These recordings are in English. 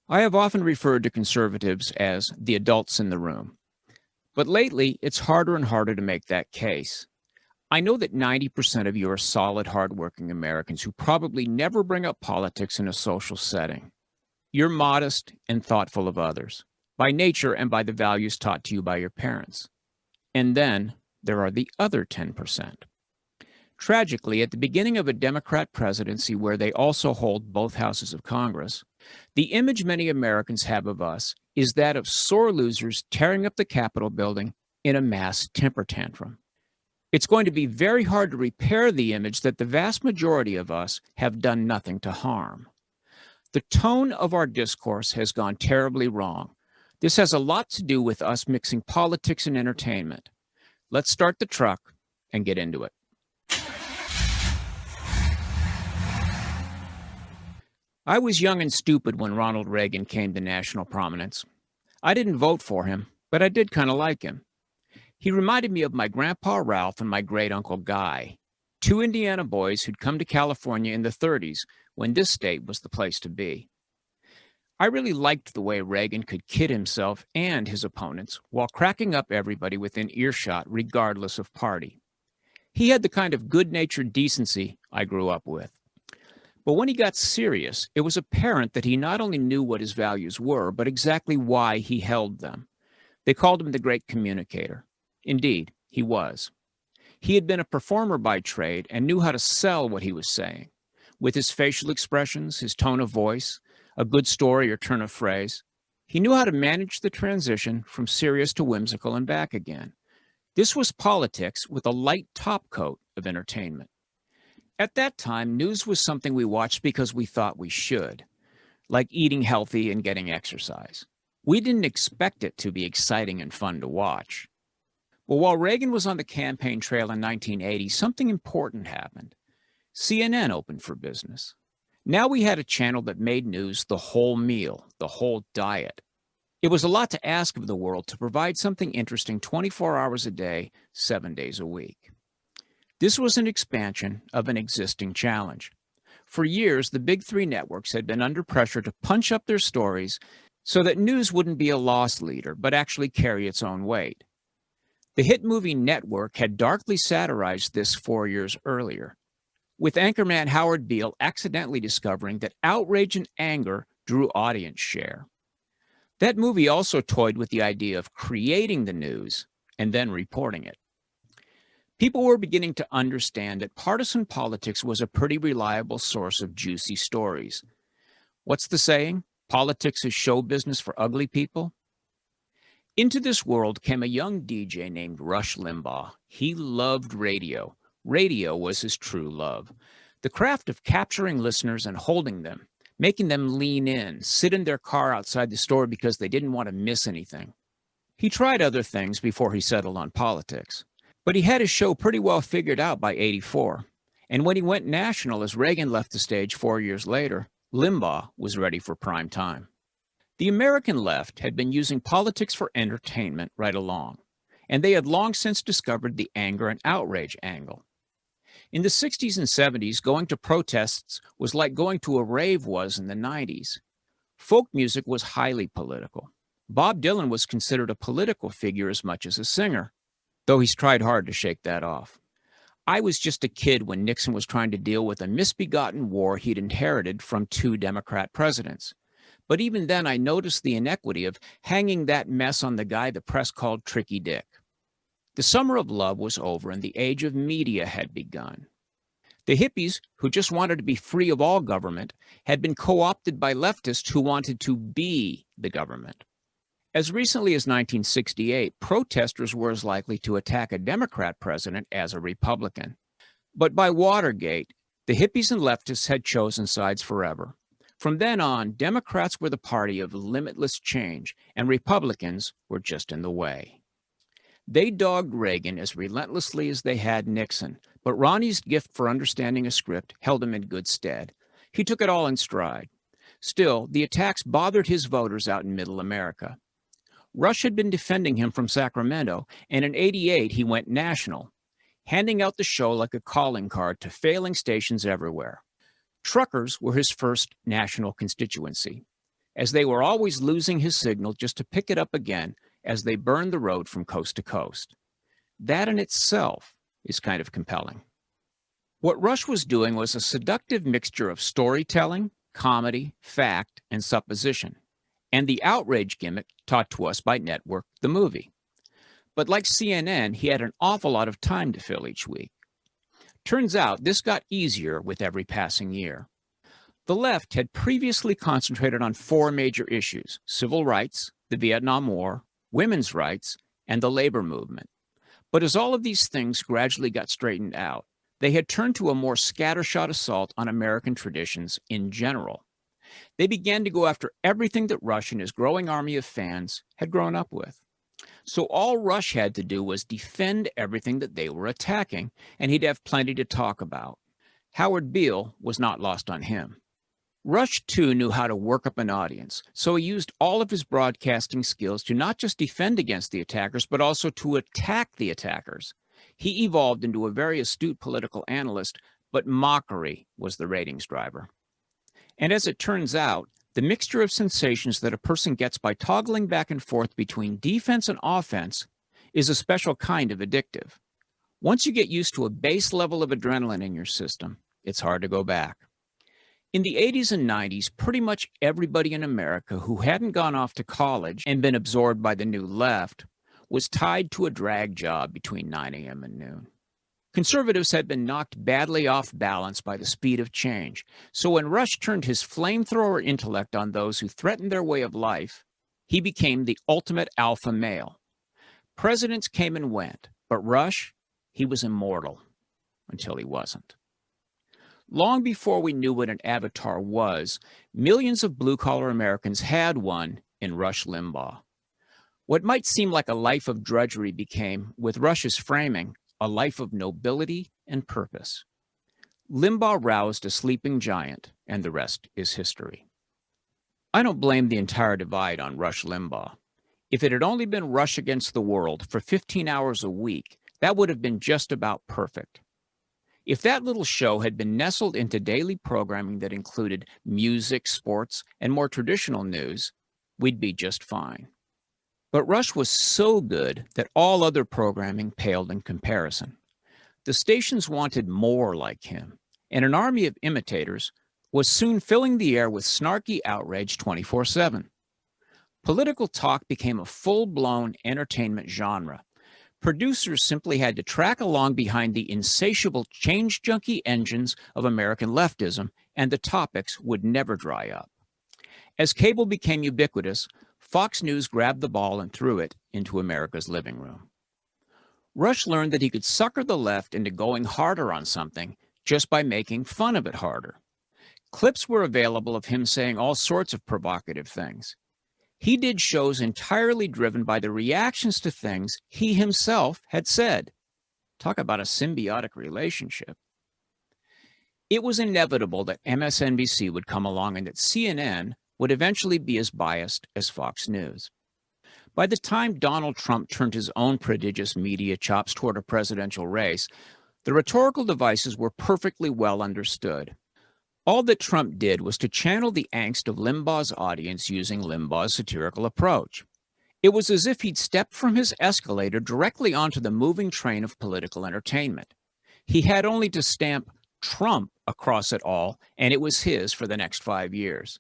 I have often referred to conservatives as the adults in the room, but lately it's harder and harder to make that case. I know that 90% of you are solid, hardworking Americans who probably never bring up politics in a social setting. You're modest and thoughtful of others, by nature and by the values taught to you by your parents. And then there are the other 10%. Tragically, at the beginning of a Democrat presidency where they also hold both houses of Congress, the image many Americans have of us is that of sore losers tearing up the Capitol building in a mass temper tantrum. It's going to be very hard to repair the image that the vast majority of us have done nothing to harm. The tone of our discourse has gone terribly wrong. This has a lot to do with us mixing politics and entertainment. Let's start the truck and get into it. I was young and stupid when Ronald Reagan came to national prominence. I didn't vote for him, but I did kind of like him. He reminded me of my grandpa Ralph and my great-uncle Guy, two Indiana boys who'd come to California in the 30s when this state was the place to be. I really liked the way Reagan could kid himself and his opponents while cracking up everybody within earshot regardless of party. He had the kind of good-natured decency I grew up with. But when he got serious, it was apparent that he not only knew what his values were, but exactly why he held them. They called him the great communicator. Indeed, he was. He had been a performer by trade and knew how to sell what he was saying. With his facial expressions, his tone of voice, a good story or turn of phrase, he knew how to manage the transition from serious to whimsical and back again. This was politics with a light top coat of entertainment. At that time, news was something we watched because we thought we should, like eating healthy and getting exercise. We didn't expect it to be exciting and fun to watch. But while Reagan was on the campaign trail in 1980, something important happened. CNN opened for business. Now we had a channel that made news the whole meal, the whole diet. It was a lot to ask of the world to provide something interesting 24 hours a day, 7 days a week. This was an expansion of an existing challenge. For years, the big three networks had been under pressure to punch up their stories so that news wouldn't be a loss leader, but actually carry its own weight. The hit movie Network had darkly satirized this 4 years earlier, with anchorman Howard Beale accidentally discovering that outrage and anger drew audience share. That movie also toyed with the idea of creating the news and then reporting it. People were beginning to understand that partisan politics was a pretty reliable source of juicy stories. What's the saying? Politics is show business for ugly people? Into this world came a young DJ named Rush Limbaugh. He loved radio. Radio was his true love. The craft of capturing listeners and holding them, making them lean in, sit in their car outside the store because they didn't want to miss anything. He tried other things before he settled on politics. But he had his show pretty well figured out by '84. And when he went national as Reagan left the stage 4 years later, Limbaugh was ready for prime time. The American left had been using politics for entertainment right along, and they had long since discovered the anger and outrage angle. In the 60s and 70s, going to protests was like going to a rave was in the 90s. Folk music was highly political. Bob Dylan was considered a political figure as much as a singer, though he's tried hard to shake that off. I was just a kid when Nixon was trying to deal with a misbegotten war he'd inherited from 2 Democrat presidents. But even then, I noticed the inequity of hanging that mess on the guy the press called Tricky Dick. The summer of love was over and the age of media had begun. The hippies, who just wanted to be free of all government, had been co-opted by leftists who wanted to be the government. As recently as 1968, protesters were as likely to attack a Democrat president as a Republican. But by Watergate, the hippies and leftists had chosen sides forever. From then on, Democrats were the party of limitless change, and Republicans were just in the way. They dogged Reagan as relentlessly as they had Nixon, but Ronnie's gift for understanding a script held him in good stead. He took it all in stride. Still, the attacks bothered his voters out in Middle America. Rush had been defending him from Sacramento, and in '88 he went national, handing out the show like a calling card to failing stations everywhere. Truckers were his first national constituency. as they were always losing his signal just to pick it up again as they burned the road from coast to coast. That in itself is kind of compelling. What Rush was doing was a seductive mixture of storytelling, comedy, fact, and supposition, and the outrage gimmick taught to us by Network, the movie. But like CNN, he had an awful lot of time to fill each week. Turns out this got easier with every passing year. The left had previously concentrated on four major issues: civil rights, the Vietnam War, women's rights, and the labor movement. But as all of these things gradually got straightened out, they had turned to a more scattershot assault on American traditions in general. They began to go after everything that Rush and his growing army of fans had grown up with. So all Rush had to do was defend everything that they were attacking, and he'd have plenty to talk about. Howard Beale was not lost on him. Rush, too, knew how to work up an audience, so he used all of his broadcasting skills to not just defend against the attackers, but also to attack the attackers. He evolved into a very astute political analyst, but mockery was the ratings driver. And as it turns out, the mixture of sensations that a person gets by toggling back and forth between defense and offense is a special kind of addictive. Once you get used to a base level of adrenaline in your system, it's hard to go back. In the 80s and 90s, pretty much everybody in America who hadn't gone off to college and been absorbed by the new left was tied to a drag job between 9 a.m. and noon. Conservatives had been knocked badly off balance by the speed of change, so when Rush turned his flamethrower intellect on those who threatened their way of life, he became the ultimate alpha male. Presidents came and went, but Rush, he was immortal until he wasn't. Long before we knew what an avatar was, millions of blue-collar Americans had one in Rush Limbaugh. What might seem like a life of drudgery became, with Rush's framing, a life of nobility and purpose. Limbaugh roused a sleeping giant, and the rest is history. I don't blame the entire divide on Rush Limbaugh. If it had only been Rush against the world for 15 hours a week, that would have been just about perfect. If that little show had been nestled into daily programming that included music, sports, and more traditional news, we'd be just fine. But Rush was so good that all other programming paled in comparison. The stations wanted more like him, and an army of imitators was soon filling the air with snarky outrage 24/7. Political talk became a full-blown entertainment genre. Producers simply had to track along behind the insatiable change junkie engines of American leftism, and the topics would never dry up. As cable became ubiquitous, Fox News grabbed the ball and threw it into America's living room. Rush learned that he could sucker the left into going harder on something just by making fun of it harder. Clips were available of him saying all sorts of provocative things. He did shows entirely driven by the reactions to things he himself had said. Talk about a symbiotic relationship. It was inevitable that MSNBC would come along and that CNN would eventually be as biased as Fox News. By the time Donald Trump turned his own prodigious media chops toward a presidential race, the rhetorical devices were perfectly well understood. All that Trump did was to channel the angst of Limbaugh's audience using Limbaugh's satirical approach. It was as if he'd stepped from his escalator directly onto the moving train of political entertainment. He had only to stamp Trump across it all, and it was his for the next 5 years.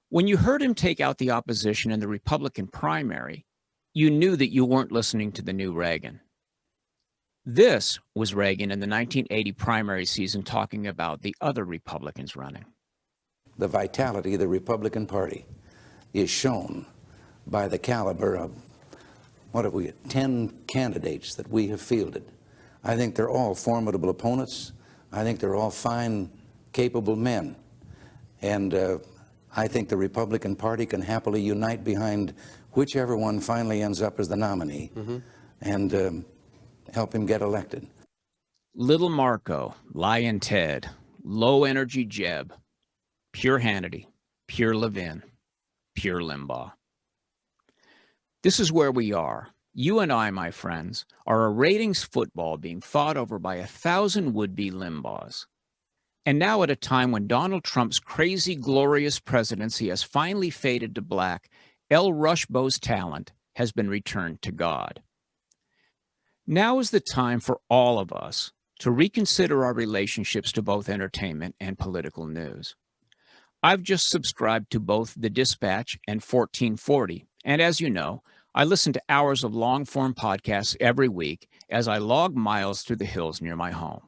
When you heard him take out the opposition in the Republican primary, you knew that you weren't listening to the new Reagan. This was Reagan in the 1980 primary season talking about the other Republicans running. The vitality of the Republican Party is shown by the caliber of, 10 candidates that we have fielded. I think they're all formidable opponents. I think they're all fine, capable men. And I think the Republican Party can happily unite behind whichever one finally ends up as the nominee. And help him get elected. Little Marco, Lyin' Ted, Low Energy Jeb, pure Hannity, pure Levin, pure Limbaugh. This is where we are. You and I, my friends, are a ratings football being fought over by 1,000 would-be Limbaughs. And now at a time when Donald Trump's crazy, glorious presidency has finally faded to black, El Rushbo's talent has been returned to God. Now is the time for all of us to reconsider our relationships to both entertainment and political news. I've just subscribed to both The Dispatch and 1440, and as you know, I listen to hours of long-form podcasts every week as I log miles through the hills near my home.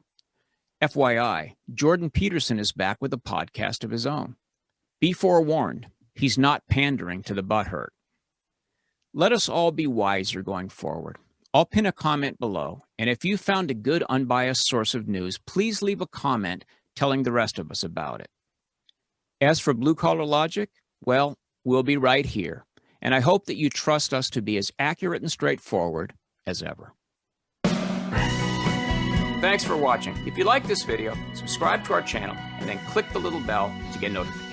FYI, Jordan Peterson is back with a podcast of his own. Be forewarned, he's not pandering to the butthurt. Let us all be wiser going forward. I'll pin a comment below, and if you found a good unbiased source of news, please leave a comment telling the rest of us about it. As for Blue Collar Logic, well, we'll be right here, and I hope that you trust us to be as accurate and straightforward as ever. Thanks for watching. If you like this video, subscribe to our channel and then click the little bell to get notifications.